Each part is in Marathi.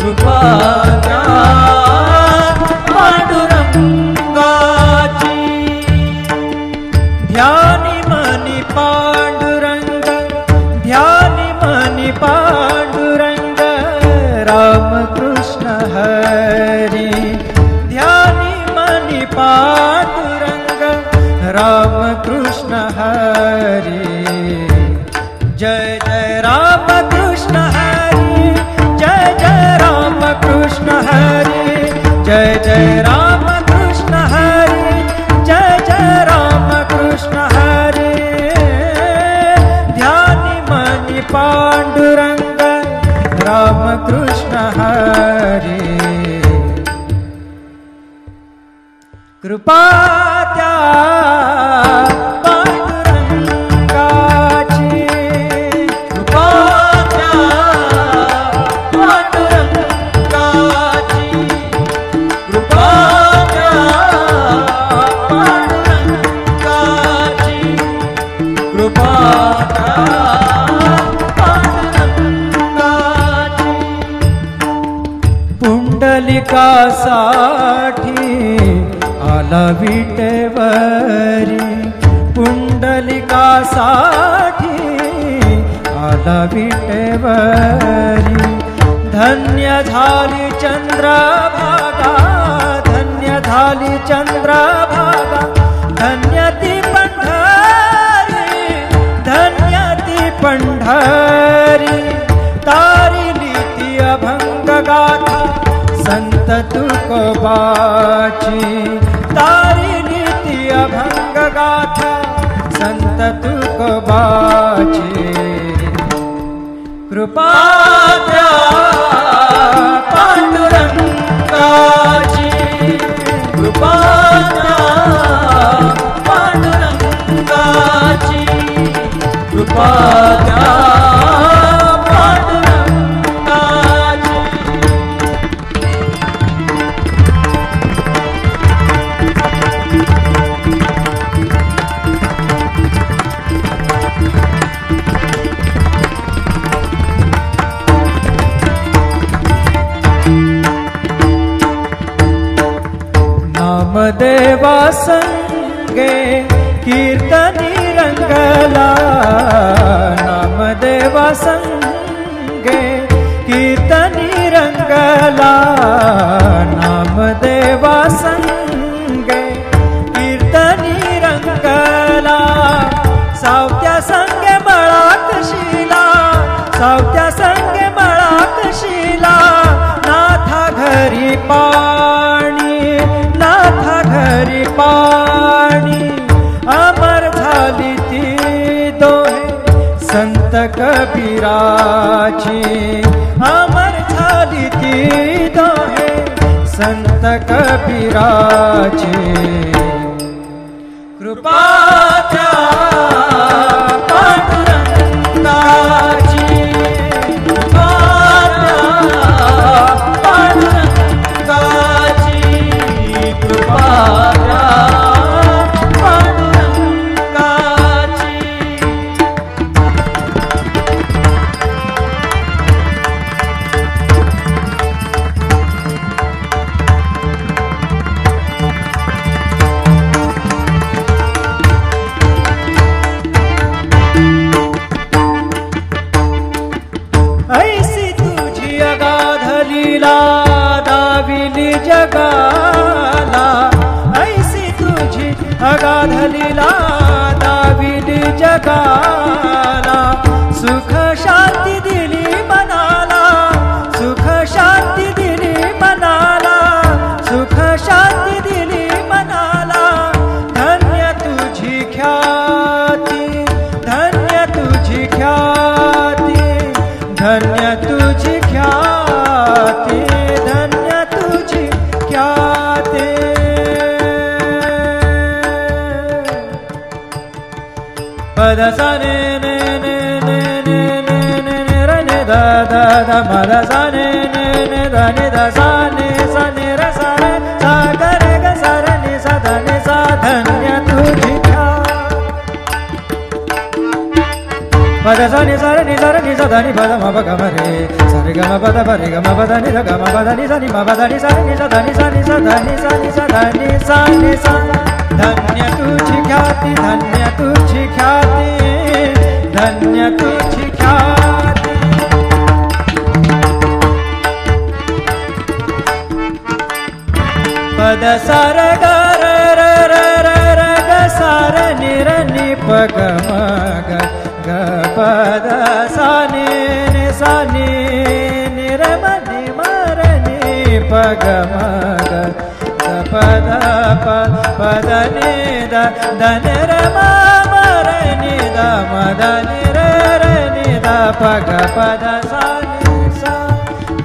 कृपा द्या पांडुरंगाची. ध्यानी मनी पांडुरंग, ध्यानी मनी पांडुरंग, रामकृष्ण हरी. ध्यानी मनी पांडुरंग, रामकृष्ण हरी. जय जय रामकृष्ण हरी, जय जय रामकृष्ण हरी, जय जय रामकृष्ण हरी, जय जय रामकृष्ण हरी. ध्यानी मनी पांडुरंग, रामकृष्ण हरी. कृपा द्या पांडुरंगाची, कृपा द्या पांडुरंगाची, कृपा द्या पांडुरंगाची, कृपा द्या पांडुरंगाची. पुंडलिकासाठी आला विटेवरी, पुंडलिकासाठी आला विटेवरी. धन्य झाली चंद्रभागा, धन्य झाली चंद्रभागा, धन्य ती पंढरी, धन्य ती पंढरी. तारिली ती अभंग गाथा संत तुकोबाची, तारिली ती अभंग गाथा संत तुकोबाची. कृपा द्या पांडुरंगाची, कृपा द्या पांडुरंगाची, कृपा द्या पांडुरंगाची. नामदेवा संगे कीर्तनी रंगला, नामदेवा संगे कीर्तनी रंगला, नामदेवा संगे कीर्तनी रंगला. सावत्या संगे मळाकशीला, सावत्या संगे मळाकशीला. नाथा घरी पाणी, नाथा घरी पाणी. अमर झाली ती दोहे संत कबीराची, अमर झाली ती दोहे संत कबीराची. कृपा द्या पांडुरंगाची, कृपा द्या पांडुरंगाची, कृपा द्या पांडुरंगाची. ऐसी तुझी अगाध लीला दाविली जगाला, ऐसी तुझी अगाध लीला दाविली जगाला. सुख शांती दिली मनाला, सुख शांती दिली मनाला, सुख शांती दिली मनाला. धन्य तुझी ख्याती, धन्य तुझी ख्याती, धन्य तुझी ख्याती, धन्य तुझी ख्याती. पद सा ने ने ने ने ने ने ने ने र ने दा दा दा पद सा ने ने ने दा ने दा सा ने र सा रे सा ग रे ग सा रे नि सा धा ने सा. धन्य तुझी पद सा नि सा रे नि सा धा नि पद म प ग म रे सा रे ग म ma pa da pa re ga ma pa da ni da ga ma pa da ni sa ni ma pa da ni sa ni sa da ni sa ni sa da ni sa ni sa da ni sa ni sa धन्य तुझी ख्याती धन्य तुझी ख्याती धन्य तुझी ख्याती पद सार ग र र र र र ग सार नि र नि प ग म ग ग पद सा नि नि सा नि नि र म नि म र नि प ग म ग पद पद नि द द नि र म म र नि द म द नि र र नि द प ग पद सा नि सा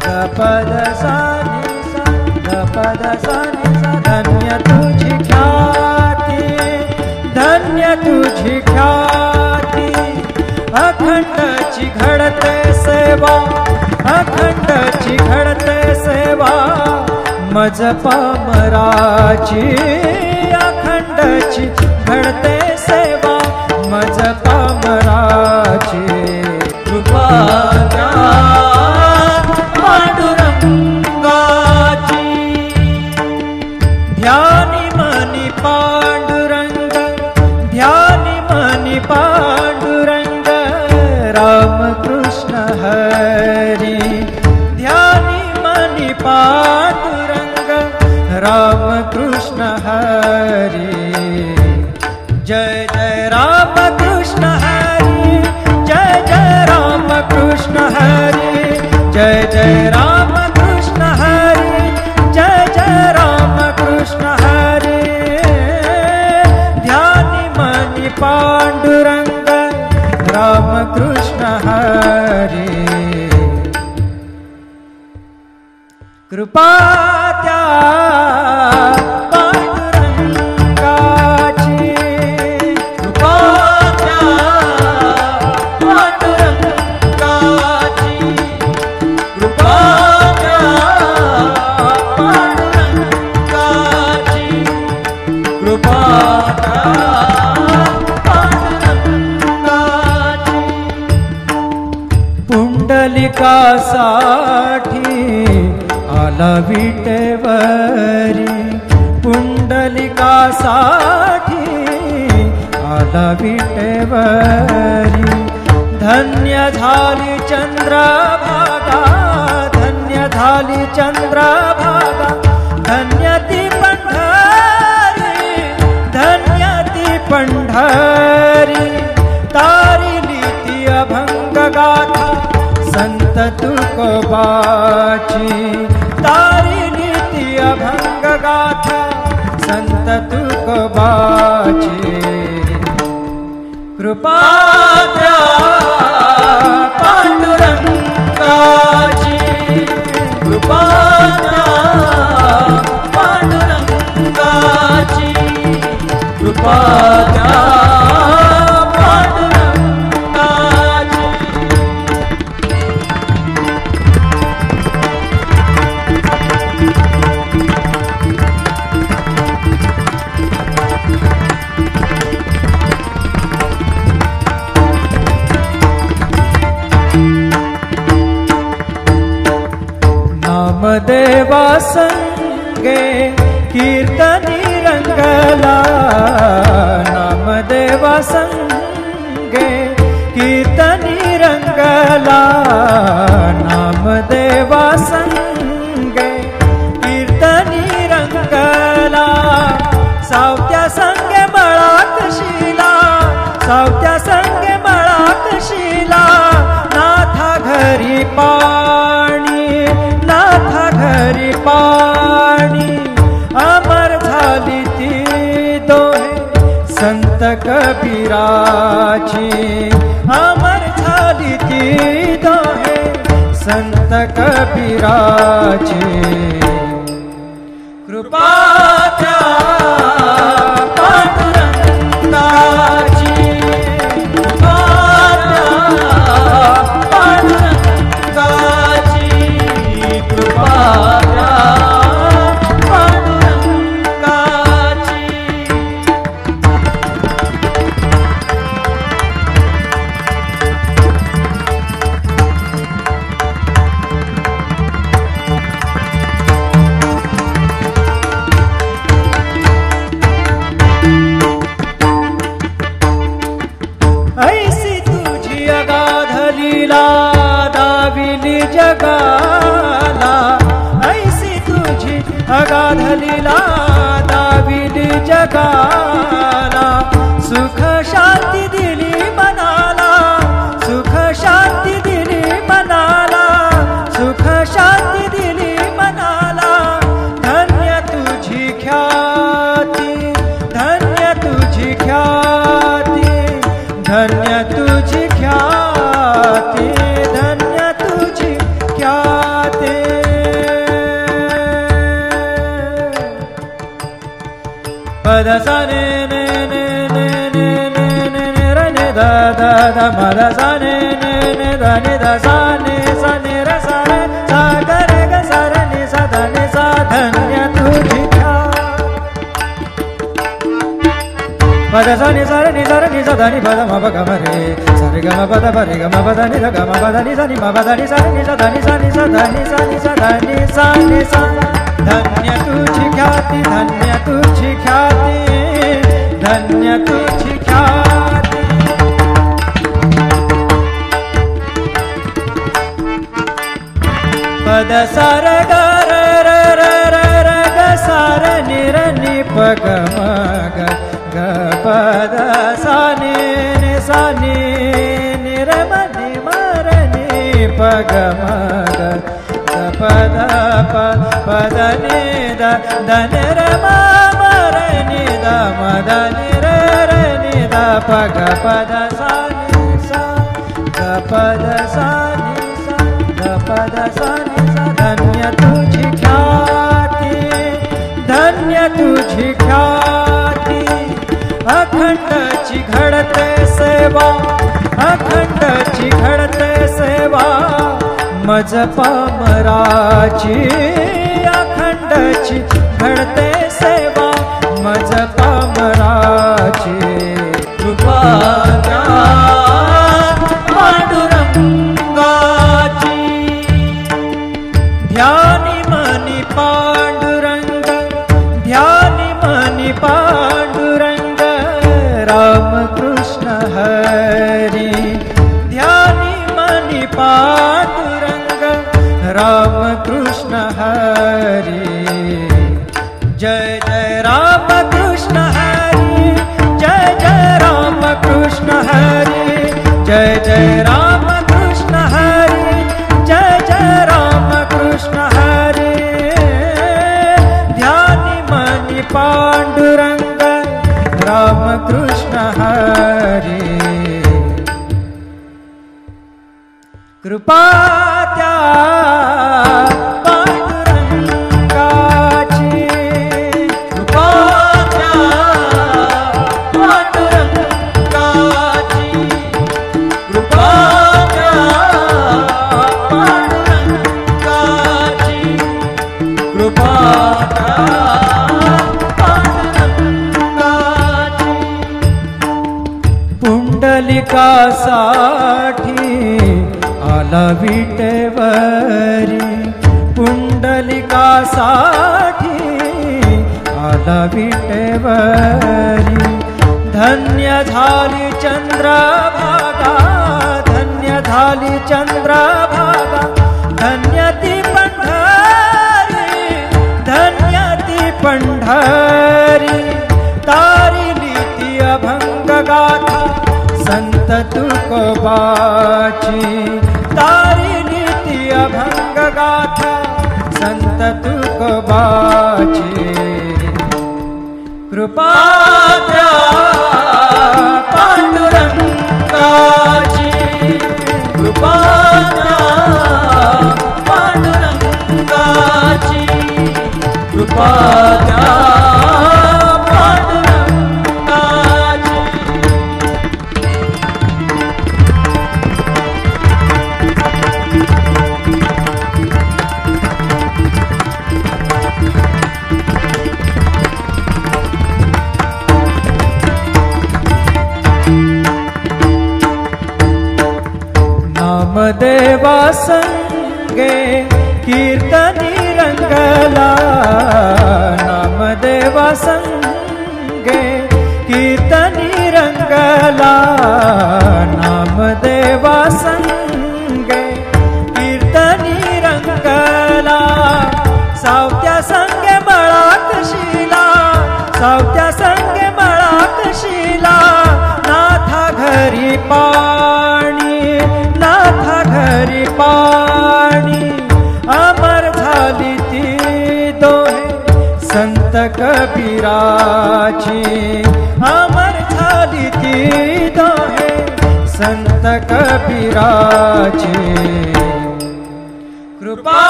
ग पद सा नि सा ग पद सा नि सा धन्य तुझी ख्याती धन्य तुझी ख्याती अखंडची घडते सेवा अखंडची घडते सेवा मज पामराची अखंडची घडते सेवा मज पामराची कृपा द्या पांडुरंगाची ध्यानी मनी पांडुरंग ध्यानी मनी पांडुरंग राम कृष्ण हरी ध्यानी मनी पांडुरंग राम कृष्ण हरी जय जय राम कृष्ण हरी जय जय राम कृष्ण हरी जय जय राम कृष्ण हरी जय जय राम कृष्ण हरी ध्यानी मनी पांडुरंग राम कृष्ण हरी कृपा त्या पांडुरंगाची कृपा त्या पांडुरंगाची कृपा त्या पांडुरंगाची कृपा त्या पांडुरंगाची पुंडलिकासाठी आला विटेवरी पुंडलिकासाठी आला विटेवरी धन्य झाली चंद्रभागा धन्य झाली चंद्रभागा धन्य ती पंढरी धन्य ती पंढरी तारिली ती अभंग गाथा संत तुकोबाची तारिली ती अभंग गाथा संत तुकोबाची कृपा द्या पांडुरंगाची कृपा द्या पांडुरंगाची कृपा द्या नामदेवा संगे कीर्तनी रंगला नामदेवा संगे कीर्तनी रंगला नामदेवा संगे कीर्तनी रंगला सावत्या संगे मळात शिला सावत्या संगे मळात शिला नाथा घरी पाणी नाथा घरी पाणी अमर झाली ती दोहे संत कबीराची अमर झाली ती दोहे संत कबीराची कृपा द्या पांडुरंगाची कृपा द्या पांडुरंगाची कृपा द्या पांडुरंगाची pada sa ne ne ne ne ne ne ne ne ra ne da da da ma da sa ne ne ne da ne da sa ne ra sa ga re ga sa ra ni sa da ni sa धन्य तुझी pada sa ni sa ni sa da ni pada ma pa ga ma re sa re ga ma pa da pa re ga ma pa da ni da ga ma pa da ni sa ni ma pa da ni sa ni sa da ni sa ni sa da ni sa ni sa da ni sa ni sa धन्य तुझी ख्याति धन्य तुझी ख्याति धन्य तुझी ख्याति पद सार ग र र र र र ग सार नि र नि प ग म ग ग पद सा नि नि सा नि नि र म नि म र नि प ग म ग पद पद नि द द नि र म म र नि द म द नि र र नि द प ग पद सा नि सा ग पद सा नि सा ग पद सा नि सा धन्य तुझी ख्याति धन्य तुझी ख्याति अखंडची घडते सेवा अखंडची घडते सेवा मज पामराची अखंडची घडते सेवा मज पामराची कृपा द्या पांडुरंगाची ध्यानी मनी पांडुरंग ध्यानी मनी पांडुरंग राम कृष्ण हरी ध्यानी मनी पांडुरंग राम कृष्ण हरी जय जय राम कृष्ण हरी जय जय राम कृष्ण हरी जय जय राम कृष्ण हरी जय जय राम कृष्ण हरी ध्यानी मनी पांडुरंग राम कृष्ण हरी कृपा त्या पांडुरंगाची कृपा त्या पांडुरंगाची कृपा त्या पांडुरंगाची कृपा त्या पांडुरंगाची पुंडलिकासाठी आला विटेवरी पुंडलिकासाठी आला विटेवरी धन्य झाली चंद्रभागा धन्य झाली चंद्रभागा धन्य ती पंढरी धन्य ती पंढरी तारिली ती अभंग गाथा संत तुकोबाची तारिली ती अभंग गाथा संत तुकोबाची कृपा द्या पांडुरंगाची कृपा द्या पांडुरंगाची कृपा द्या पांडुरंगाची नामदेवा संगे कीर्तनी रंगला नामदेवा संगे कीर्तनी रंगला नामदेवा संगे कीर्तनी रंगला सावत्या संगे मळात शिला सावत्या संगे मळात शिला नाथा घरी पाणी नाथा घरी पाणी अमर झाली ती दोहे संत कबीराची अमर झाली ती दोहे संत कबीराची कृपा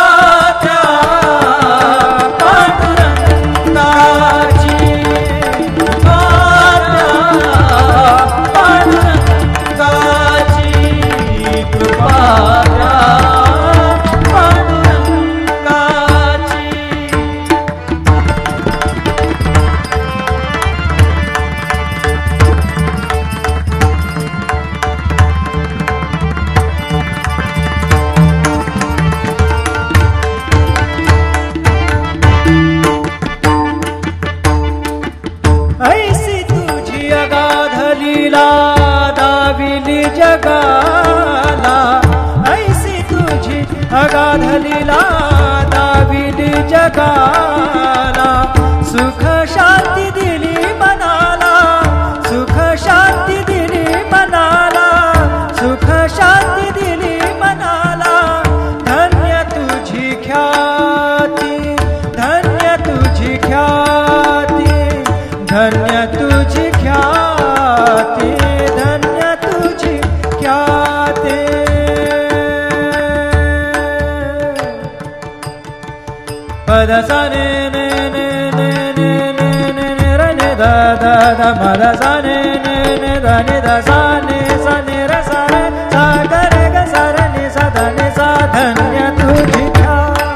त्या पांडुरंगाची जगाला, सुख शांती दिली मनाला, सुख शांती दिली मनाला, सुख शांती दिली मनाला. धन्य तुझी ख्याती, धन्य तुझी ख्याती, धन्य तुझी ख्याती, धन्य तुझी ख्याती. पद सा ने ने ने ने ने ने ने ने र ने दा दा दा म दा सा ने ने ने दा ने दा सा ने र सा रे सा ग रे ग सा रे नि सा धा नि सा. धन्य तुझी ख्याती.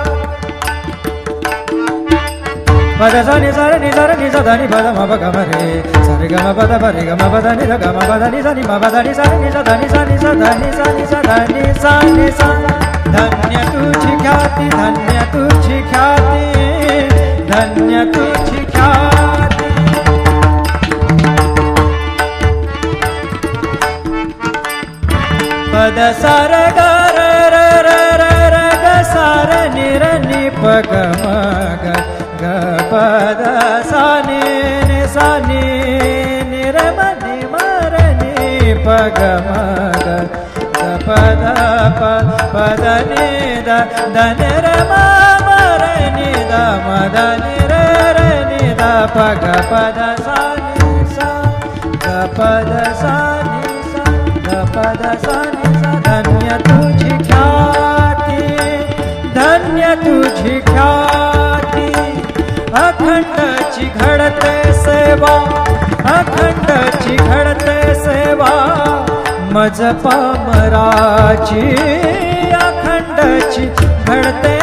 पद सा नि सा रे नि सा धा नि प द म प ग म रे सा रे ग म प द प रे ग म प द नि ध ग म प द नि सा नि म प द नि सा रे नि सा धा नि सा नि सा धा नि सा नि सा धा नि सा नि सा. धन्य तुझी ख्याती, धन्य तुझी ख्याती, धन्य तुझी ख्याती. पद सा र ग र र र र र ग सा र नि र नि प ग म ग ग प द सा नि नि सा नि नि र म नि म र नि प ग म ग प द प द नि द द नि र म म र नि द म द नि र र नि द प ग प द सा नि सा ग प द सा नि सा ग प द सा नि सा. धन्य तुझी ख्याती, धन्य तुझी ख्याती. अखंडची घडते सेवा, अखंडची घडते सेवा, मज पामराची. अखंडची घडते